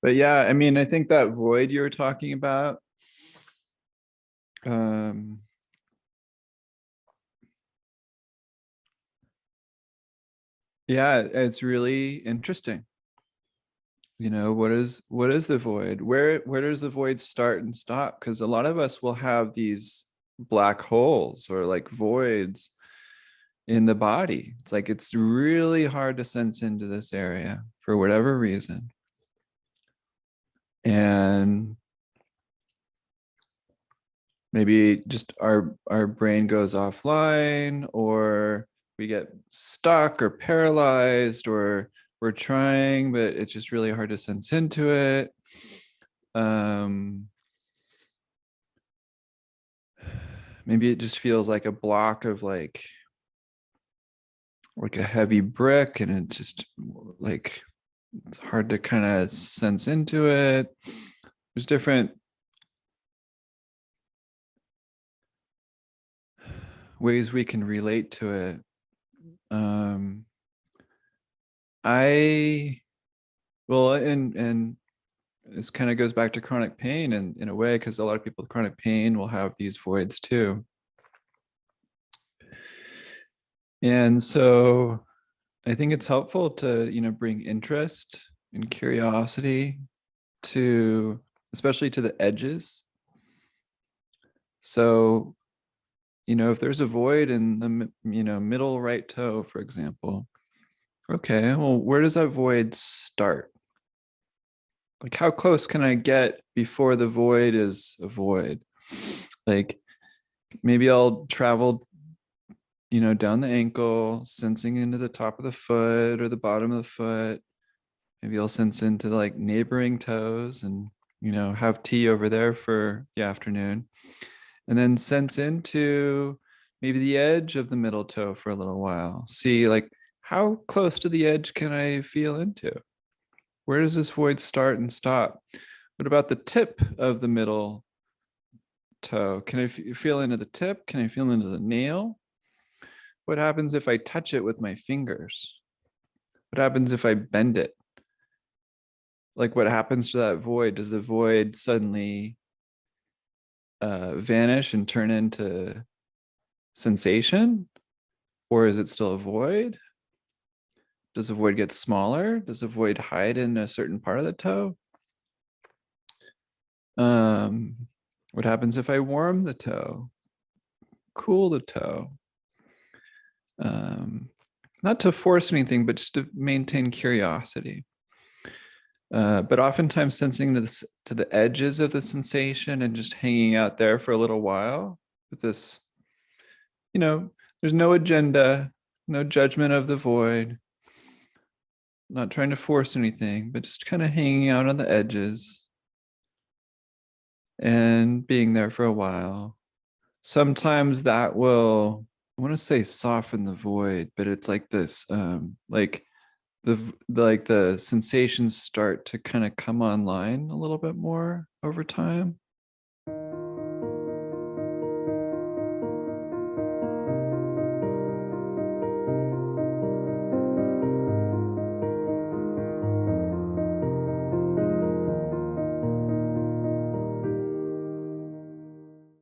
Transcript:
But yeah, I mean, I think that void you were talking about, um, yeah, it's really interesting. You know, what is the void? Where does the void start and stop? Because a lot of us will have these black holes or like voids in the body. It's like it's really hard to sense into this area for whatever reason. And maybe just our brain goes offline, or we get stuck or paralyzed, or we're trying but it's just really hard to sense into it. Maybe it just feels like a block of like a heavy brick, and it's just like it's hard to kind of sense into it. There's different ways we can relate to it. I well, and this kind of goes back to chronic pain in a way, because a lot of people with chronic pain will have these voids too. And so I think it's helpful to, bring interest and curiosity to, especially to the edges. So, if there's a void in the, middle right toe, for example, okay, well, where does that void start? Like, how close can I get before the void is a void? Like, maybe I'll travel, down the ankle, sensing into the top of the foot or the bottom of the foot. Maybe I'll sense into like neighboring toes and, have tea over there for the afternoon. And then sense into maybe the edge of the middle toe for a little while. See, like, how close to the edge can I feel into? Where does this void start and stop? What about the tip of the middle toe? Can I feel into the tip? Can I feel into the nail? What happens if I touch it with my fingers? What happens if I bend it? Like, what happens to that void? Does the void suddenly vanish and turn into sensation? Or is it still a void? Does the void get smaller? Does the void hide in a certain part of the toe? What happens if I warm the toe, cool the toe? Not to force anything, but just to maintain curiosity. But oftentimes sensing to the edges of the sensation and just hanging out there for a little while with this, there's no agenda, no judgment of the void, not trying to force anything, but just kind of hanging out on the edges and being there for a while. Sometimes that will, I want to say, soften the void, but it's like this, like the sensations start to kind of come online a little bit more over time.